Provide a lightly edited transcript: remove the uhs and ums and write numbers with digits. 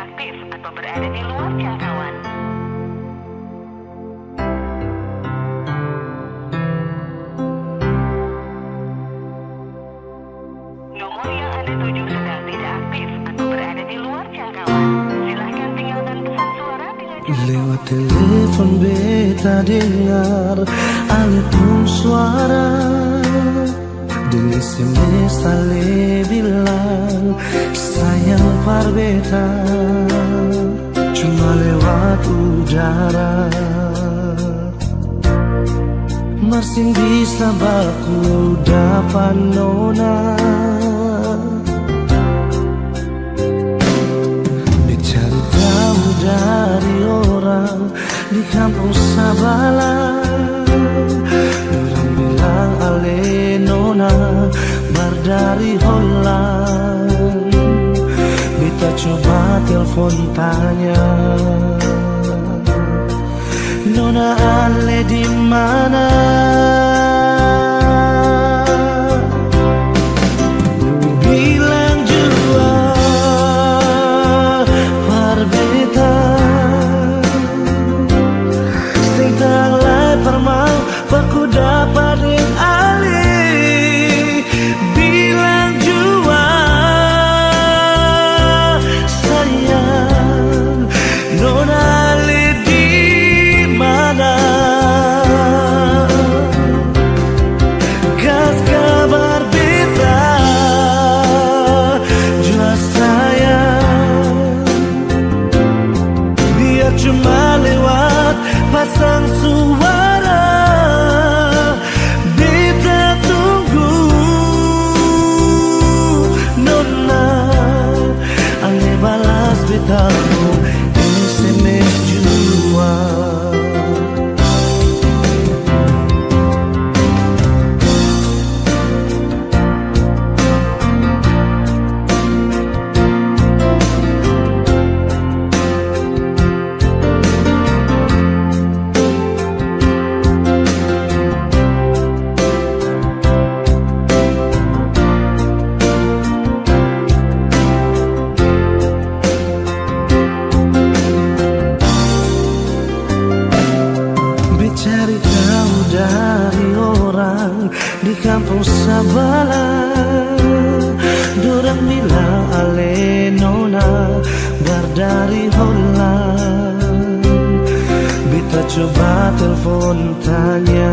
aktif atau berada di luar jangkauan. Nomor yang Anda tuju sedang tidak aktif atau berada di luar jangkauan. Silakan tinggalkan pesan suara dengan lewat telepon beta dengar alipun suara. Di SMS ale bilang sayang par beta, cuma lewat udara. Marsing bisa baku dapat nona, dicari tahu dari orang di kampung Sabala. Orang bilang ale nona bar dari Holland. Beta coba telepon tanya, nona ale di mana? Bilang jua par beta, sing tanglai permau baku dapat ding ale. Bilang jua sayang, nona ale di mana? Gas kabar beta jua sayang, biar cuma lewat pasang suara. Beta tunggu nona ale balas beta SMS jua. Cari tahu dari orang di kampung Sabala. Dorang bilang ale nona bar dari Holland. Beta coba telepon tanya,